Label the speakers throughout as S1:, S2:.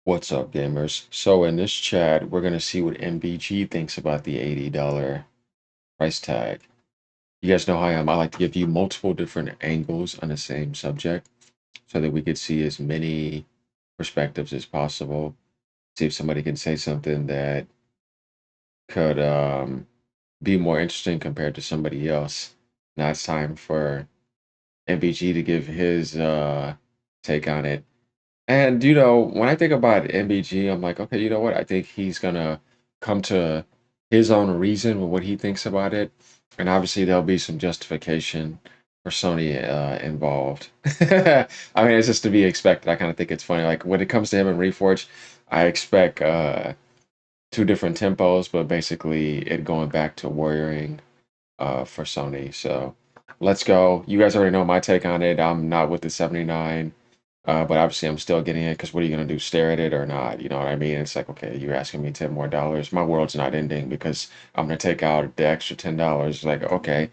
S1: What's up, gamers? So in this chat, we're gonna see what MBG thinks about the $80 price tag. You guys know how I am. I like to give you multiple different angles on the same subject so that we could see as many perspectives as possible. See if somebody can say something that could be more interesting compared to somebody else. Now it's time for MBG to give his take on it. And when I think about MBG, I'm like, okay, you know what? I think he's gonna come to his own reason with what he thinks about it, and obviously there'll be some justification for Sony involved. I mean, it's just to be expected. I kind of think it's funny. Like when it comes to him and Reforge, I expect two different tempos, but basically it going back to warrioring for Sony. So let's go. You guys already know my take on it. I'm not with the 79. But obviously, I'm still getting it because what are you going to do? Stare at it or not? You know what I mean? It's like, okay, you're asking me $10 more. My world's not ending because I'm going to take out the extra $10. Like, okay,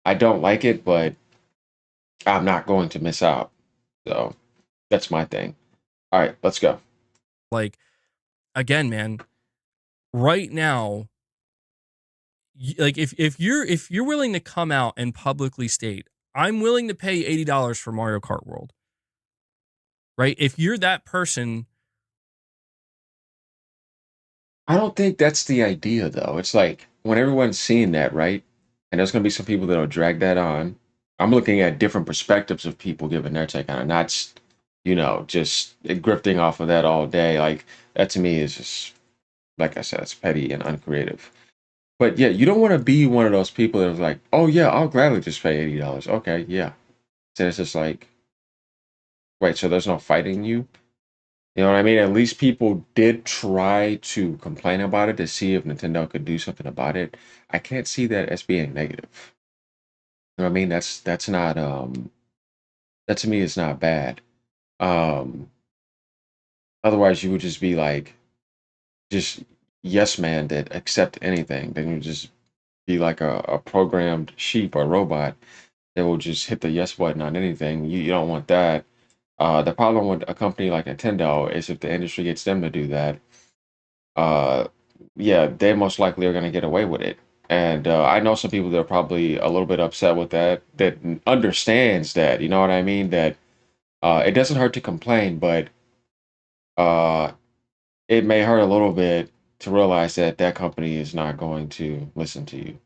S1: I don't like it, but I'm not going to miss out. So that's my thing. All right, let's go.
S2: Like, again, man, right now, like if you're willing to come out and publicly state, I'm willing to pay $80 for Mario Kart World, right? If you're that person,
S1: I don't think that's the idea, though. It's like when everyone's seeing that, right? And there's going to be some people that'll drag that on. I'm looking at different perspectives of people giving their take on it, not just grifting off of that all day. Like that to me is just, like I said, it's petty and uncreative. But yeah, you don't want to be one of those people that was like, oh yeah, I'll gladly just pay $80. Okay, yeah. So it's just like, wait, so there's no fighting you? You know what I mean? At least people did try to complain about it to see if Nintendo could do something about it. I can't see that as being negative. You know what I mean? That's not that to me is not bad. Um Otherwise you would just be like just yes man that accept anything. Then you just be like a programmed sheep or robot that will just hit the yes button on anything. You don't want that. The problem with a company like Nintendo is if the industry gets them to do that, uh, yeah, they most likely are going to get away with it. And I know some people that are probably a little bit upset with that, that understands that, you know what I mean? That it doesn't hurt to complain, but uh, it may hurt a little bit to realize that that company is not going to listen to you.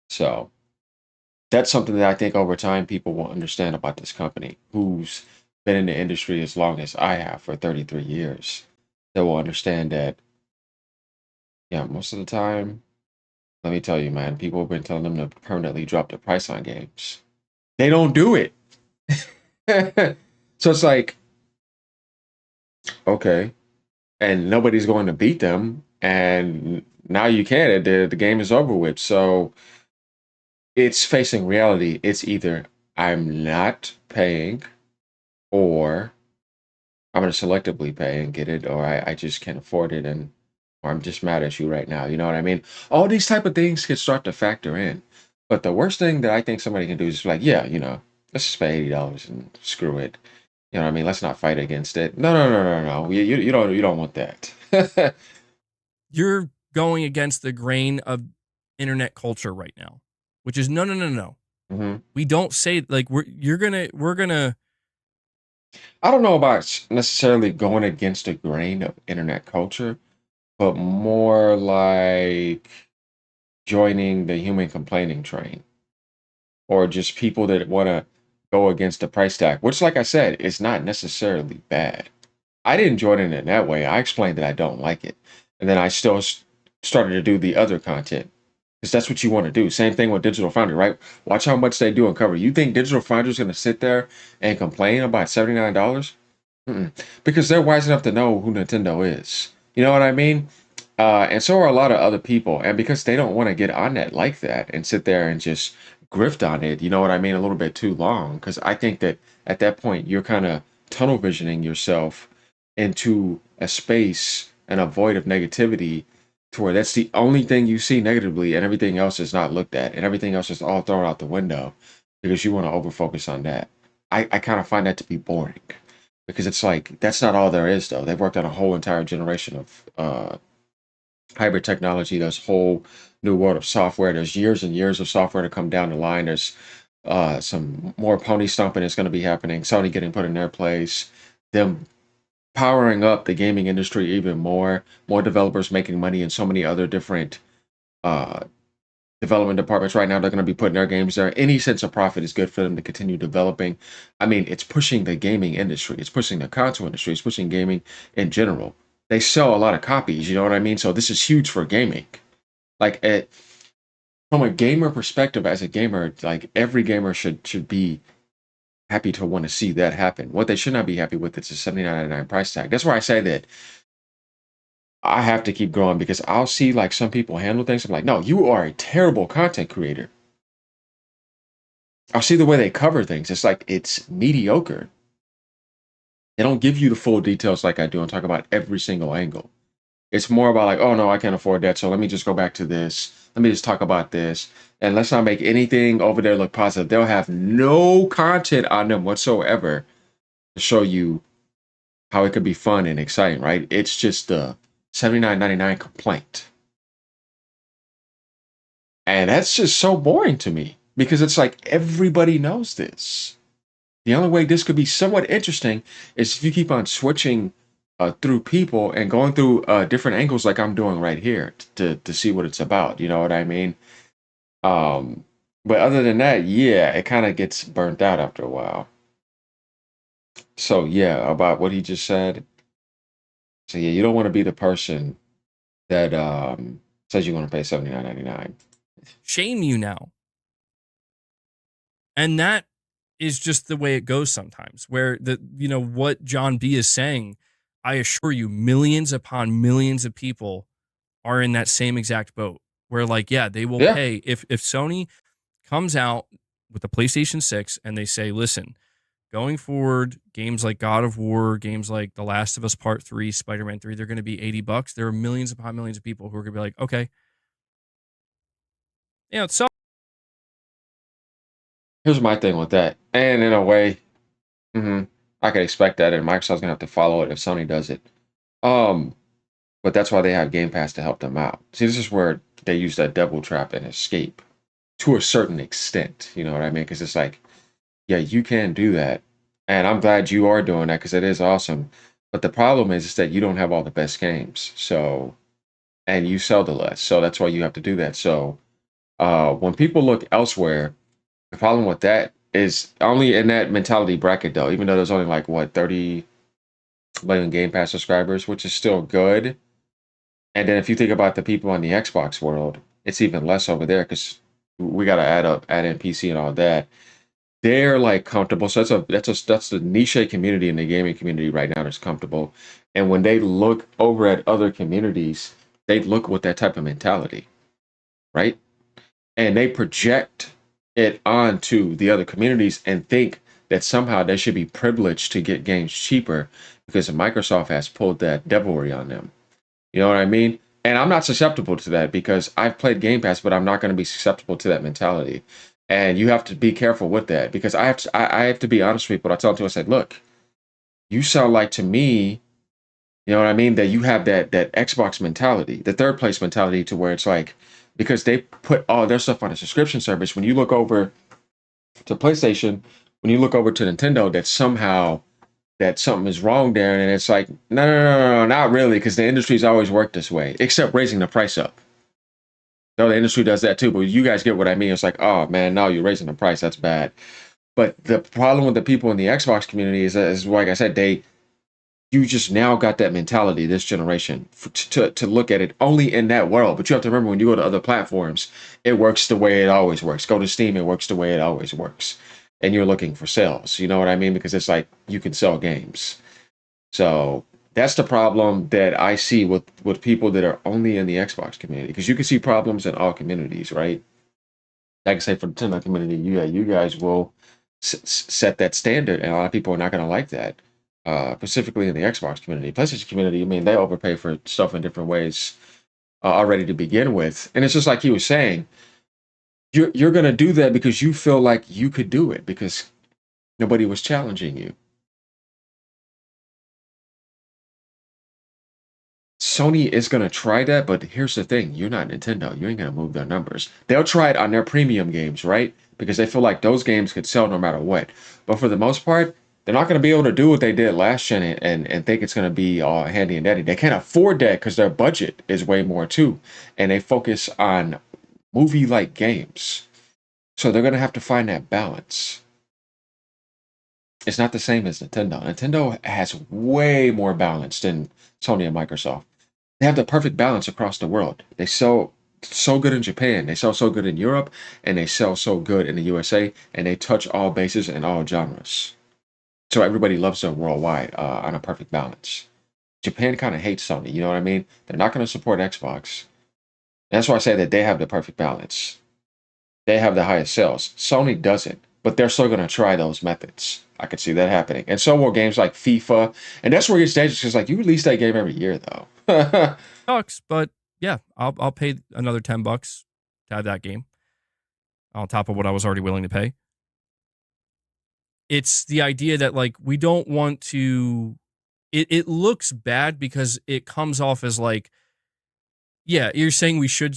S1: So that's something that I think over time people will understand about this company, who's been in the industry as long as I have for 33 years. They will understand that, yeah, most of the time, let me tell you, man, people have been telling them to permanently drop the price on games. They don't do it. So it's like, okay, and nobody's going to beat them, and now you can. The game is over with. So it's facing reality. It's either I'm not paying, or I'm going to selectively pay and get it, or I just can't afford it, and or I'm just mad at you right now. You know what I mean? All these type of things can start to factor in. But the worst thing that I think somebody can do is like, yeah, let's just pay $80 and screw it. You know what I mean? Let's not fight against it. No, no, no, no, no. You don't want that.
S2: you're going against the grain of internet culture right now, which is no, no, no, no.
S1: hmm
S2: We don't say like we're gonna.
S1: I don't know about necessarily going against the grain of internet culture, but more like joining the human complaining train, or just people that want to go against the price tag, which, like I said, is not necessarily bad. I didn't join in that way. I explained that I don't like it. And then I still started to do the other content because that's what you want to do. Same thing with Digital Foundry, right? Watch how much they do uncover. You think Digital Foundry is going to sit there and complain about $79? Mm-mm. Because they're wise enough to know who Nintendo is. You know what I mean? And so are a lot of other people. And because they don't want to get on that like that and sit there and just grift on it, you know what I mean, a little bit too long. Because I think that at that point, you're kind of tunnel visioning yourself into a space and a void of negativity to where that's the only thing you see negatively and everything else is not looked at and everything else is all thrown out the window because you want to over focus on that. I kind of find that to be boring because it's like that's not all there is though. They've worked on a whole entire generation of hybrid technology. There's whole new world of software. There's years and years of software to come down the line. There's some more pony stomping is going to be happening. Sony getting put in their place. Them powering up the gaming industry even more. More developers making money in so many other different uh, development departments right now. They're going to be putting their games there. Any sense of profit is good for them to continue developing. I mean, it's pushing the gaming industry. It's pushing the console industry. It's pushing gaming in general. They sell a lot of copies. You know what I mean? So this is huge for gaming. Like from a gamer perspective, as a gamer, like every gamer should be happy to want to see that happen. What they should not be happy with is a $79.99 price tag. That's why I say that I have to keep growing because I'll see like some people handle things. I'm like, no, you are a terrible content creator. I'll see the way they cover things. It's like it's mediocre. They don't give you the full details like I do and talk about every single angle. It's more about like, oh no, I can't afford that, so let me just go back to this. Let me just talk about this. And let's not make anything over there look positive. They'll have no content on them whatsoever to show you how it could be fun and exciting, right? It's just the $79.99 complaint. And that's just so boring to me because it's like everybody knows this. The only way this could be somewhat interesting is if you keep on switching through people and going through different angles like I'm doing right here to see what it's about. You know what I mean? Um, but other than that, yeah, it kind of gets burnt out after a while. So yeah, about what he just said. So yeah, you don't want to be the person that says you want to pay $79.99.
S2: Shame you now. And that is just the way it goes sometimes, where what John B is saying, I assure you, millions upon millions of people are in that same exact boat where, like, yeah, they will
S1: Yeah,
S2: pay if Sony comes out with the PlayStation 6 and they say, listen, going forward, games like God of War, games like The Last of Us Part 3, Spider-Man 3, they're going to be $80. There are millions upon millions of people who are going to be like, okay, it's
S1: here's my thing with that, and in a way, hmm I could expect that, and Microsoft's gonna have to follow it if Sony does it. Um, but that's why they have Game Pass to help them out. See, this is where they use that devil trap and escape to a certain extent. You know what I mean? Because it's like, yeah, you can do that, and I'm glad you are doing that because it is awesome. But the problem is that you don't have all the best games, so and you sell the less, so that's why you have to do that. So when people look elsewhere, the problem with that is only in that mentality bracket though. Even though there's only like what 30 million Game Pass subscribers, which is still good. And then if you think about the people in the Xbox world, it's even less over there because we got to add in PC and all that. They're like comfortable. So that's the niche community in the gaming community right now that's comfortable. And when they look over at other communities, they look with that type of mentality, right? And they project it onto the other communities and think that somehow they should be privileged to get games cheaper because Microsoft has pulled that devilry on them. You know what I mean? And I'm not susceptible to that because I've played Game Pass, but I'm not going to be susceptible to that mentality. And you have to be careful with that because I have to be honest with people. I tell them to I said, look, you sound like to me, you know what I mean, that you have that Xbox mentality, the third place mentality to where it's like because they put all their stuff on a subscription service. When you look over to PlayStation, when you look over to Nintendo, that somehow that something is wrong there, and it's like, no, not really, because the industry's always worked this way, except raising the price up. No, the industry does that too, but you guys get what I mean. It's like, oh man, no, you're raising the price. That's bad. But the problem with the people in the Xbox community is like I said, you just now got that mentality this generation to look at it only in that world. But you have to remember when you go to other platforms, it works the way it always works. Go to Steam, it works the way it always works. And you're looking for sales. You know what I mean? Because it's like you can sell games. So that's the problem that I see with people that are only in the Xbox community. Because you can see problems in all communities, right? Like I say, for the Nintendo community, you guys will set that standard, and a lot of people are not going to like that. Specifically in the Xbox community, PlayStation community. I mean, they overpay for stuff in different ways already to begin with, and it's just like he was saying. You're going to do that because you feel like you could do it because nobody was challenging you. Sony is gonna try that, but here's the thing: you're not Nintendo. You ain't gonna move their numbers. They'll try it on their premium games, right? Because they feel like those games could sell no matter what. But for the most part, they're not gonna be able to do what they did last gen and think it's gonna be all handy and dandy. They can't afford that because their budget is way more too, and they focus on movie-like games. So they're gonna have to find that balance. It's not the same as Nintendo. Nintendo has way more balance than Sony and Microsoft. They have the perfect balance across the world. They sell so good in Japan, they sell so good in Europe, and they sell so good in the USA, and they touch all bases and all genres. So everybody loves them worldwide on a perfect balance. Japan kind of hates Sony, you know what I mean? They're not going to support Xbox. That's why I say that they have the perfect balance. They have the highest sales. Sony doesn't, but they're still going to try those methods. I could see that happening. And so will games like FIFA. And that's where it gets dangerous because, like, you release that game every year, though.
S2: Sucks, but yeah, I'll pay another $10 to have that game on top of what I was already willing to pay. It's the idea that like we don't want to. It looks bad because it comes off as like, yeah, you're saying we should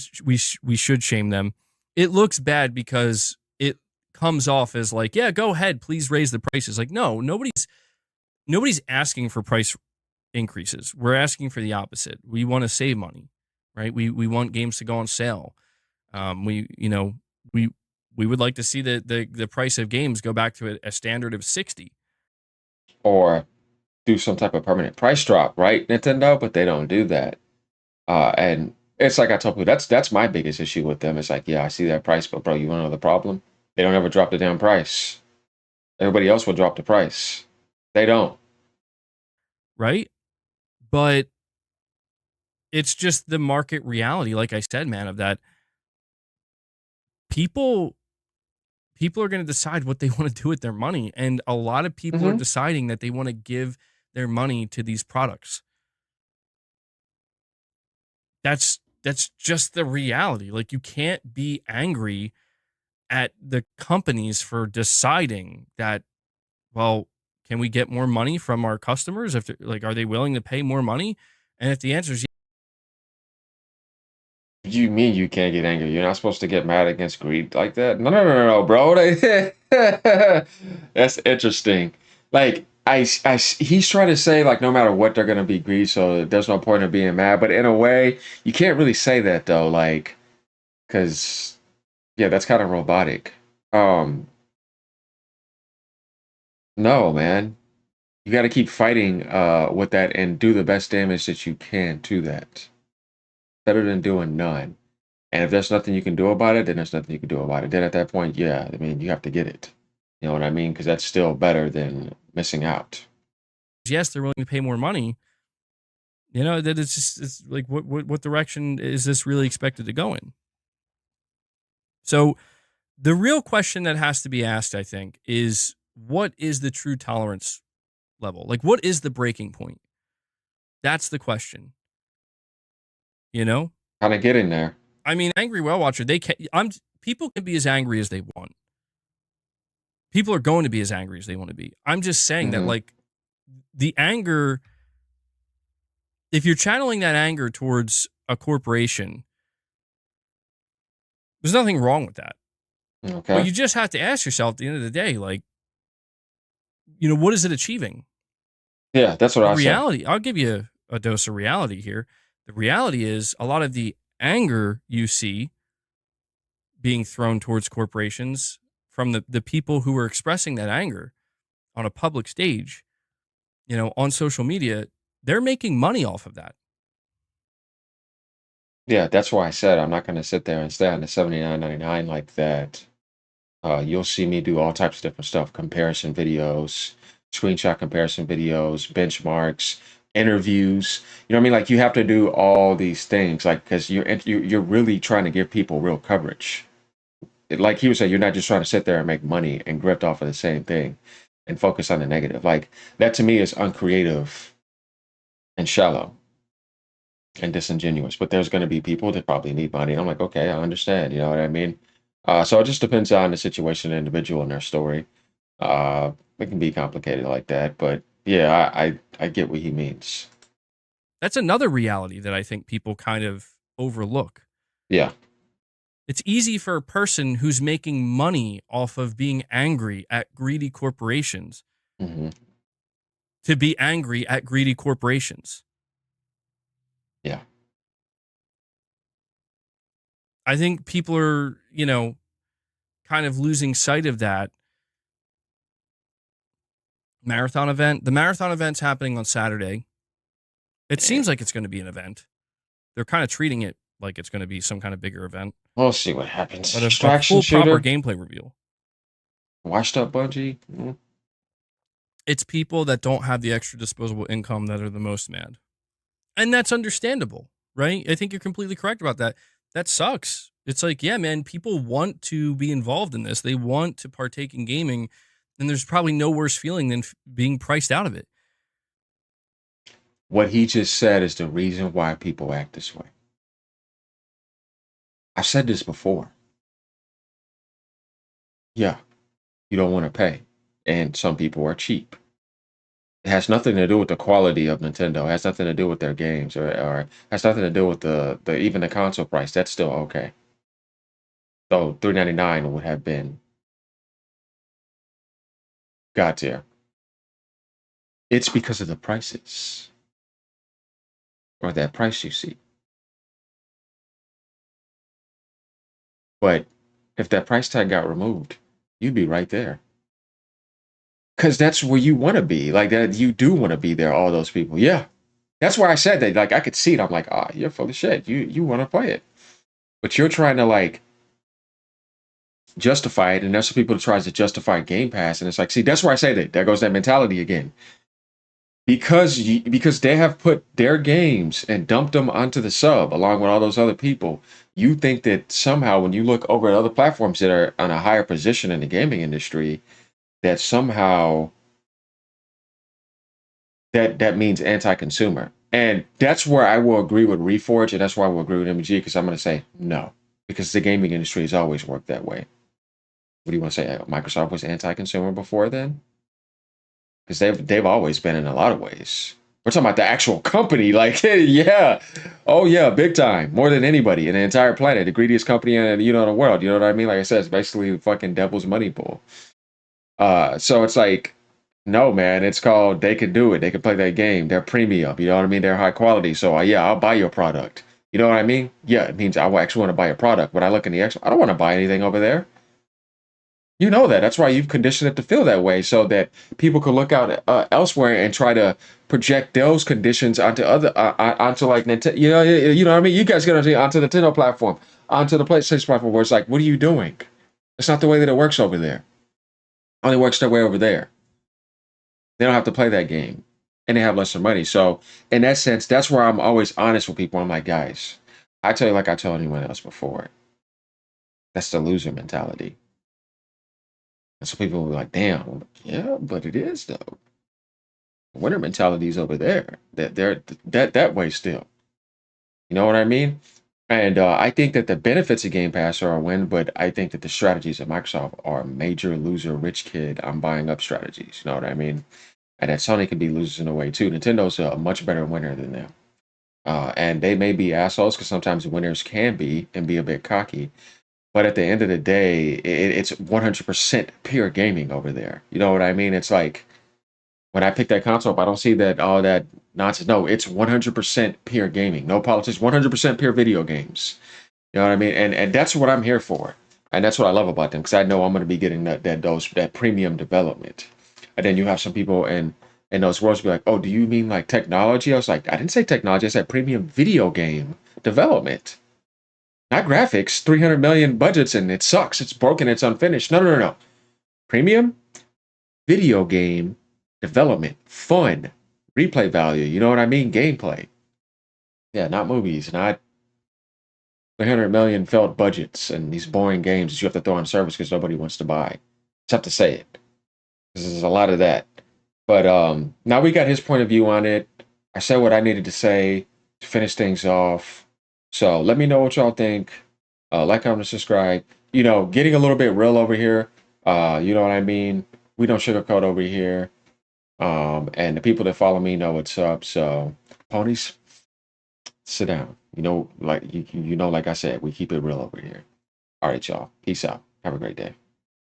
S2: shame them. It looks bad because it comes off as like, yeah, go ahead, please raise the prices. Like, no, nobody's asking for price increases. We're asking for the opposite. We want to save money, right? We want games to go on sale. We you know we would like to see the price of games go back to a standard of 60.
S1: Or do some type of permanent price drop, right, Nintendo? But they don't do that. And it's like I told you, that's my biggest issue with them. It's like, yeah, I see that price, but bro, you want to know the problem? They don't ever drop the damn price. Everybody else will drop the price. They don't.
S2: Right? But it's just the market reality, like I said, man, of that people people are going to decide what they want to do with their money, and a lot of people are
S1: Hmm.
S2: deciding that they want to give their money to these products. That's just the reality. Like you can't be angry at the companies for deciding that, well, can we get more money from our customers if like are they willing to pay more money? And if the answer is
S1: You mean you can't get angry? You're not supposed to get mad against greed like that? No, no, no, no, no, bro. That's interesting. Like he's trying to say like no matter what they're gonna be greedy, so there's no point in being mad. But in a way, you can't really say that though, like, because yeah, that's kind of robotic. Um, no, man, you got to keep fighting with that and do the best damage that you can to that. Better than doing none. And if there's nothing you can do about it, then there's nothing you can do about it. Then at that point, yeah, I mean, you have to get it. You know what I mean? Because that's still better than missing out.
S2: yes, they're willing to pay more money, that it's just it's like what direction is this really expected to go in? So the real question that has to be asked, I think, is what is the true tolerance level? Like what is the breaking point? That's the question. You know?
S1: Kind of get in there.
S2: I mean, angry well watcher, they can I'm people can be as angry as they want. People are going to be as angry as they want to be. I'm just saying that
S1: Hmm.
S2: like the anger, if you're channeling that anger towards a corporation, there's nothing wrong with that. But
S1: Okay.
S2: you just have to ask yourself at the end of the day, like, what is it achieving?
S1: Yeah, that's what
S2: The
S1: I say.
S2: reality, I'll give you a dose of reality here. The reality is a lot of the anger you see being thrown towards corporations from the people who are expressing that anger on a public stage, on social media, they're making money off of that.
S1: Yeah, that's why I said I'm not going to sit there and stay on the 79.99 like that. You'll see me do all types of different stuff, comparison videos, screenshot comparison videos, benchmarks, interviews. You know what I mean? Like you have to do all these things, like because you're really trying to give people real coverage. Like he was saying, you're not just trying to sit there and make money and grift off of the same thing and focus on the negative. Like that to me is uncreative and shallow and disingenuous. But there's going to be people that probably need money. And I'm like, okay, I understand. You know what I mean? So it just depends on the situation, the individual, and their story. It can be complicated like that, but yeah, I get what he means.
S2: That's another reality that I think people kind of overlook.
S1: Yeah.
S2: It's easy for a person who's making money off of being angry at greedy corporations
S1: Hmm.
S2: to be angry at greedy corporations.
S1: Yeah.
S2: I think people are, kind of losing sight of that marathon event. The marathon event's happening on Saturday. It
S1: Eh,
S2: seems like it's going to be an event. They're kind of treating it like it's going to be some kind of bigger event,
S1: we'll see what happens.
S2: but a
S1: Extraction
S2: full proper
S1: shooter,
S2: gameplay reveal.
S1: washed up Bungie. Mm.
S2: It's people that don't have the extra disposable income that are the most mad. And that's understandable, right? I think you're completely correct about that. That sucks. It's like, yeah, man, people want to be involved in this. They want to partake in gaming, and there's probably no worse feeling than being priced out of it.
S1: What he just said is the reason why people act this way. I've said this before. Yeah, you don't want to pay, and some people are cheap. It has nothing to do with the quality of Nintendo. It has nothing to do with their games, or has nothing to do with the even the console price. That's still okay. So $3.99 would have been god tier. It's because of the prices or that price you see. But if that price tag got removed, you'd be right there. Because that's where you want to be. Like that, you do want to be there. All those people, yeah. That's why I said that. Like I could see it. I'm like, ah, you're full of shit. You want to play it, but you're trying to like justify it, and there's some people that tries to justify Game Pass, and it's like, see, that's where I say that. There goes that mentality again. Because they have put their games and dumped them onto the sub along with all those other people. You think that somehow when you look over at other platforms that are on a higher position in the gaming industry, that somehow that means anti-consumer. And that's where I will agree with Reforge, and that's where I will agree with MBG, because I'm going to say no, because the gaming industry has always worked that way. What do you want to say? Microsoft was anti-consumer before then, because they've always been in a lot of ways. We're talking about the actual company, like yeah, oh yeah, big time, more than anybody in the entire planet, the greediest company in the world. You know what I mean? Like I said, it's basically fucking devil's money pool. So it's like, no, man, it's called they can do it. They can play that game. They're premium. You know what I mean? They're high quality. So yeah, I'll buy your product. You know what I mean? Yeah, it means I actually want to buy a product. When I look in the actual, I don't want to buy anything over there. You know that. That's why you've conditioned it to feel that way, so that people could look out elsewhere and try to project those conditions onto onto like Nintendo. You know what I mean. You guys get onto the Nintendo platform, onto the PlayStation platform, where it's like, what are you doing? It's not the way that it works over there. It only works that way over there. They don't have to play that game, and they have less money. So in that sense, that's where I'm always honest with people. I'm like, guys, I tell you like I told anyone else before. That's the loser mentality. And so people will be like, damn, I'm like, yeah, but it is though. Winner mentality is over there. That they're that way still. You know what I mean? And I think that the benefits of Game Pass are a win, but I think that the strategies of Microsoft are major loser, rich kid. I'm buying up strategies. You know what I mean? And that Sony could be losers in a way too. Nintendo's a much better winner than them. And they may be assholes because sometimes winners can be and be a bit cocky. But at the end of the day, it's 100% pure gaming over there. You know what I mean? It's like when I pick that console up, I don't see that all that nonsense. No, it's 100% pure gaming. No politics. 100% pure video games. You know what I mean? And that's what I'm here for. And that's what I love about them, because I know I'm going to be getting that premium development. And then you have some people in those worlds be like, oh, do you mean like technology? I was like, I didn't say technology. I said premium video game development, not graphics. 300 million budgets and it sucks. It's broken. It's unfinished. No, no, no, no. Premium video game development, fun, replay value. You know what I mean? Gameplay. Yeah, not movies, not 300 million felt budgets and these boring games that you have to throw on service because nobody wants to buy. Just have to say it, because there's a lot of that. But now we got his point of view on it. I said what I needed to say to finish things off. So let me know what y'all think. Like, comment, subscribe. Getting a little bit real over here. You know what I mean? We don't sugarcoat over here. And the people that follow me know what's up. So, ponies. Sit down. Like I said, we keep it real over here. All right, y'all. Peace out. Have a great day.